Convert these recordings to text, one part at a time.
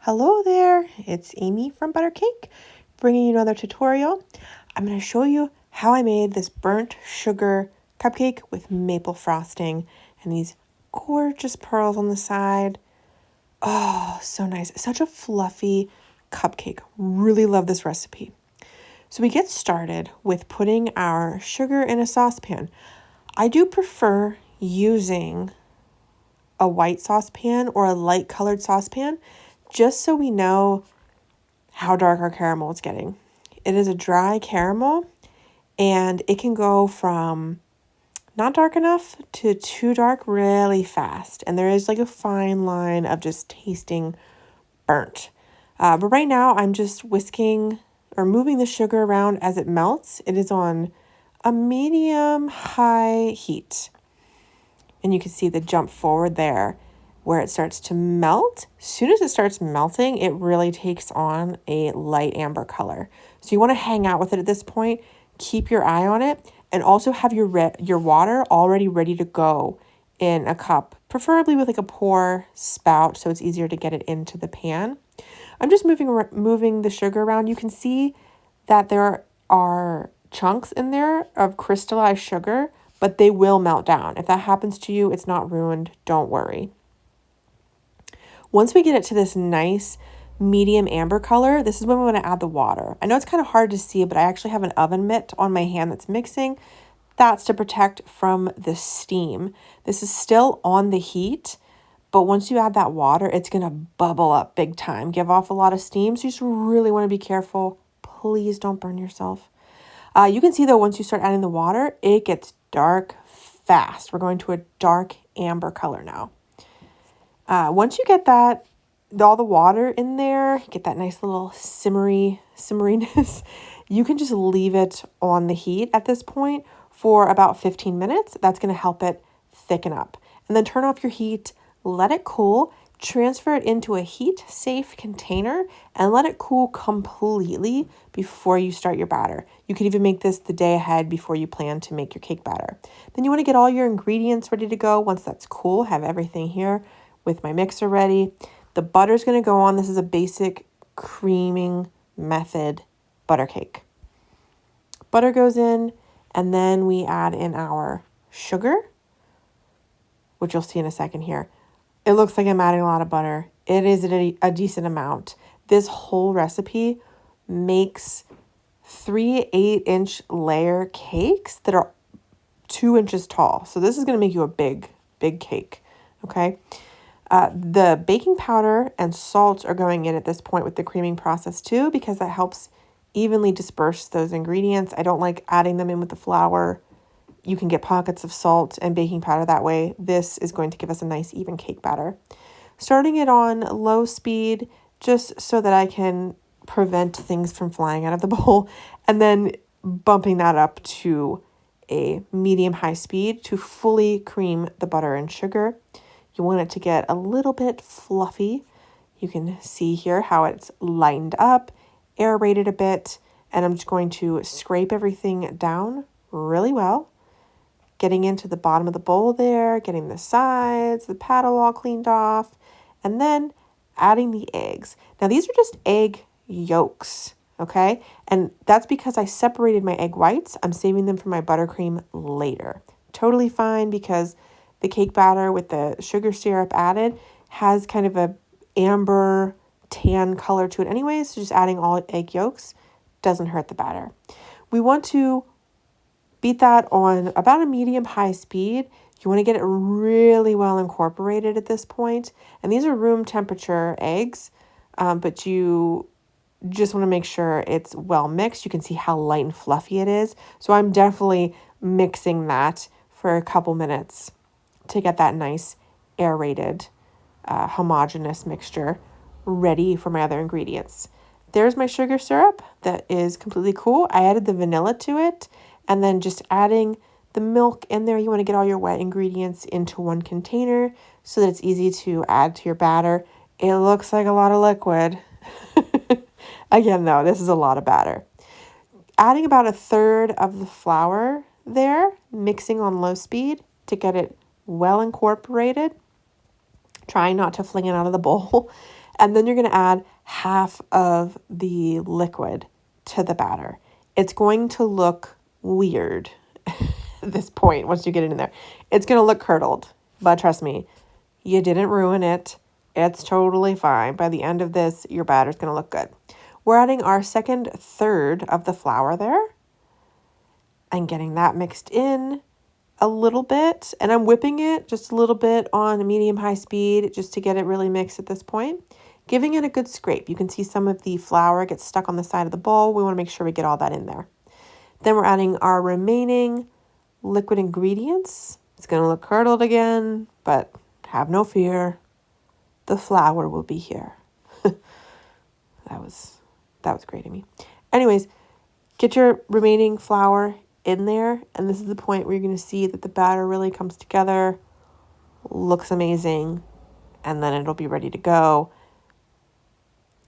Hello there, it's Amy from Buttercake, bringing you another tutorial. I'm going to show you how I made this burnt sugar cupcake with maple frosting and these gorgeous pearls on the side. Oh, so nice. Such a fluffy cupcake. Really love this recipe. So we get started with putting our sugar in a saucepan. I do prefer using a white saucepan or a light colored saucepan, just so we know how dark our caramel is getting. It is a dry caramel and it can go from not dark enough to too dark really fast. And there is like a fine line of just tasting burnt. But right now I'm just whisking or moving the sugar around as it melts. It is on a medium high heat. And you can see the jump forward there where it starts to melt. As soon as it starts melting, it really takes on a light amber color. So you want to hang out with it at this point, keep your eye on it, and also have your water already ready to go in a cup, preferably with like a pour spout so it's easier to get it into the pan. I'm just moving the sugar around. You can see that there are chunks in there of crystallized sugar, but they will melt down. If that happens to you, it's not ruined. Don't worry. Once we get it to this nice medium amber color, this is when we want to add the water. I know it's kind of hard to see, but I actually have an oven mitt on my hand that's mixing. That's to protect from the steam. This is still on the heat, but once you add that water, it's going to bubble up big time, give off a lot of steam. So you just really want to be careful. Please don't burn yourself. You can see though, once you start adding the water, it gets dark fast. We're going to a dark amber color now. Once you get that, all the water in there, get that nice little simmeriness, you can just leave it on the heat at this point for about 15 minutes. That's going to help it thicken up. And then turn off your heat, let it cool, transfer it into a heat-safe container, and let it cool completely before you start your batter. You could even make this the day ahead before you plan to make your cake batter. Then you want to get all your ingredients ready to go. Once that's cool, have everything here with my mixer ready. The butter's going to go on. This is a basic creaming method butter cake. Butter goes in, and then we add in our sugar, which you'll see in a second here. It looks like I'm adding a lot of butter. It is a decent amount. This whole recipe makes 3 8-inch layer cakes that are 2 inches tall. So this is going to make you a big cake, okay? The baking powder and salt are going in at this point with the creaming process too, because that helps evenly disperse those ingredients. I don't like adding them in with the flour. You can get pockets of salt and baking powder that way. This is going to give us a nice even cake batter. Starting it on low speed, just so that I can prevent things from flying out of the bowl, and then bumping that up to a medium high speed to fully cream the butter and sugar. You want it to get a little bit fluffy. You can see here how it's lined up, aerated a bit, and I'm just going to scrape everything down really well, getting into the bottom of the bowl there, getting the sides, the paddle all cleaned off, and then adding the eggs. Now these are just egg yolks, okay? And that's because I separated my egg whites. I'm saving them for my buttercream later. Totally fine, because the cake batter with the sugar syrup added has kind of a amber tan color to it anyways. So just adding all egg yolks doesn't hurt the batter. We want to beat that on about a medium high speed. You want to get it really well incorporated at this point. And these are room temperature eggs, but you just want to make sure it's well mixed. You can see how light and fluffy it is. So I'm definitely mixing that for a couple minutes to get that nice aerated, homogeneous mixture ready for my other ingredients. There's my sugar syrup that is completely cool. I added the vanilla to it, and then just adding the milk in there. You want to get all your wet ingredients into one container so that it's easy to add to your batter. It looks like a lot of liquid. Again, though, this is a lot of batter. Adding about 1/3 of the flour there, mixing on low speed to get it well incorporated. Trying not to fling it out of the bowl. And then you're going to add half of the liquid to the batter. It's going to look weird at this point once you get it in there. It's going to look curdled, but trust me, you didn't ruin it. It's totally fine. By the end of this, your batter's going to look good. We're adding our second third of the flour there and getting that mixed in a little bit. And I'm whipping it just a little bit on medium-high speed just to get it really mixed at this point. Giving it a good scrape. You can see some of the flour gets stuck on the side of the bowl. We want to make sure we get all that in there. Then we're adding our remaining liquid ingredients. It's going to look curdled again, but have no fear. The flour will be here. That was great, Amy. Anyways, get your remaining flour in there, and this is the point where you're going to see that the batter really comes together, looks amazing, and then it'll be ready to go.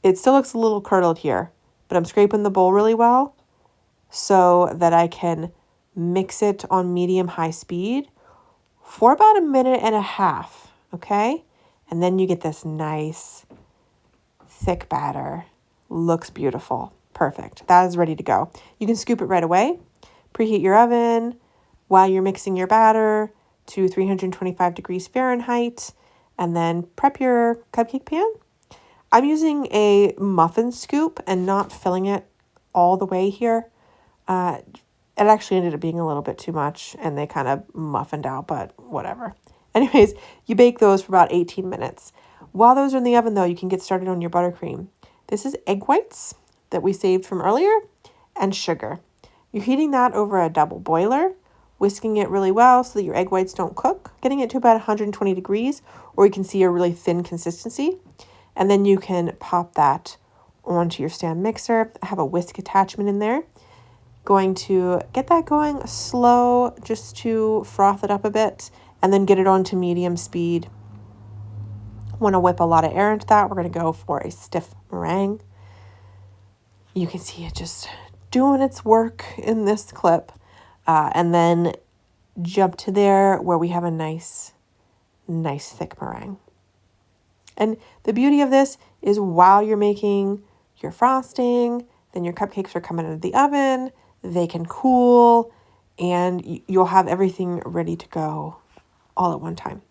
It still looks a little curdled here, but I'm scraping the bowl really well so that I can mix it on medium-high speed for about 1.5 minutes, okay? And then you get this nice, thick batter. Looks beautiful. Perfect. That is ready to go. You can scoop it right away. Preheat your oven while you're mixing your batter to 325 degrees Fahrenheit, and then prep your cupcake pan. I'm using a muffin scoop and not filling it all the way here. It actually ended up being a little bit too much and they kind of muffined out, but whatever. Anyways, you bake those for about 18 minutes. While those are in the oven though, you can get started on your buttercream. This is egg whites that we saved from earlier and sugar. You're heating that over a double boiler, whisking it really well so that your egg whites don't cook, getting it to about 120 degrees, or you can see a really thin consistency. And then you can pop that onto your stand mixer. I have a whisk attachment in there. Going to get that going slow just to froth it up a bit and then get it on to medium speed. Want to whip a lot of air into that. We're going to go for a stiff meringue. You can see it just doing its work in this clip. And then jump to there where we have a nice thick meringue. And the beauty of this is while you're making your frosting, then your cupcakes are coming out of the oven, they can cool, and you'll have everything ready to go all at one time.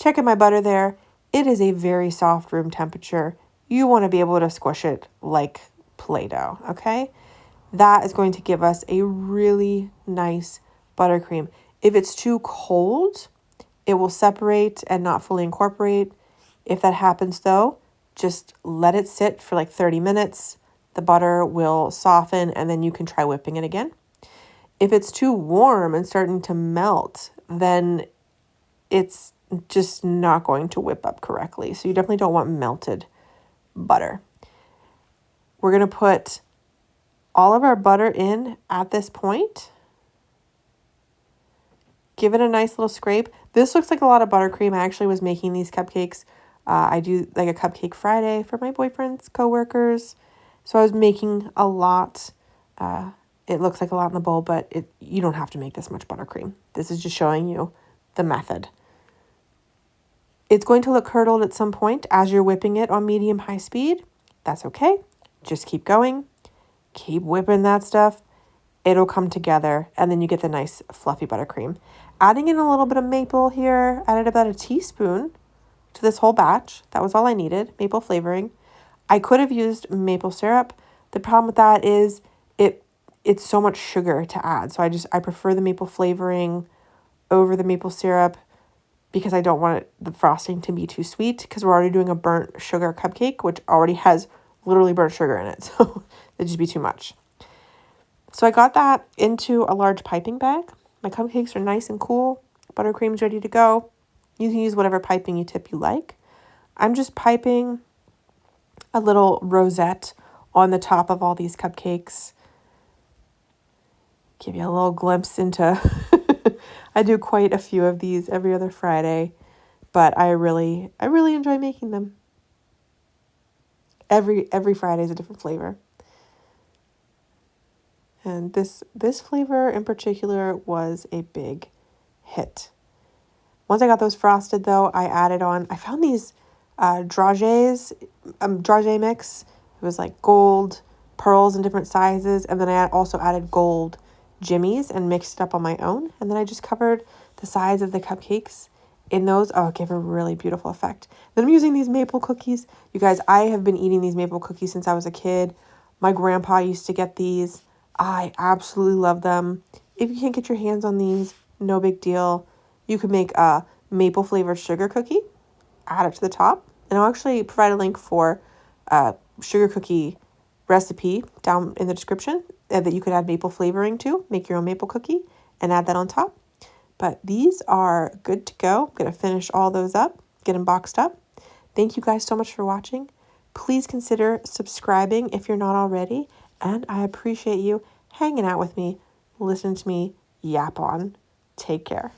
Checking my butter there. It is a very soft room temperature. You want to be able to squish it like Play-Doh, okay? That is going to give us a really nice buttercream. If it's too cold, it will separate and not fully incorporate. If that happens though, just let it sit for like 30 minutes. The butter will soften and then you can try whipping it again. If it's too warm and starting to melt, then it's just not going to whip up correctly. So you definitely don't want melted butter. We're going to put all of our butter in at this point. Give it a nice little scrape. This looks like a lot of buttercream. I actually was making these cupcakes. I do like a Cupcake Friday for my boyfriend's coworkers. So I was making a lot. It looks like a lot in the bowl, but you don't have to make this much buttercream. This is just showing you the method. It's going to look curdled at some point as you're whipping it on medium-high speed. That's okay. Just keep going. Keep whipping that stuff. It'll come together, and then you get the nice fluffy buttercream. Adding in a little bit of maple here. Added about a teaspoon to this whole batch. That was all I needed, maple flavoring. I could have used maple syrup. The problem with that is it's so much sugar to add. So I prefer the maple flavoring over the maple syrup because I don't want the frosting to be too sweet because we're already doing a burnt sugar cupcake, which already has literally burnt sugar in it. So it'd just be too much. So I got that into a large piping bag. My cupcakes are nice and cool. Buttercream's ready to go. You can use whatever piping tip you like. I'm just piping a little rosette on the top of all these cupcakes. Give you a little glimpse into, I do quite a few of these every other Friday, but I really enjoy making them. Every Friday is a different flavor. And this flavor in particular was a big hit. Once I got those frosted though, I found these dragé mix. It was like gold, pearls in different sizes. And then I also added gold jimmies and mixed it up on my own. And then I just covered the sides of the cupcakes in those. Oh, it gave a really beautiful effect. Then I'm using these maple cookies. You guys, I have been eating these maple cookies since I was a kid. My grandpa used to get these. I absolutely love them. If you can't get your hands on these, no big deal. You could make a maple flavored sugar cookie, add it to the top. And I'll actually provide a link for a sugar cookie recipe down in the description that you could add maple flavoring to, make your own maple cookie and add that on top. But these are good to go. I'm going to finish all those up, get them boxed up. Thank you guys so much for watching. Please consider subscribing if you're not already. And I appreciate you hanging out with me, listening to me yap on. Take care.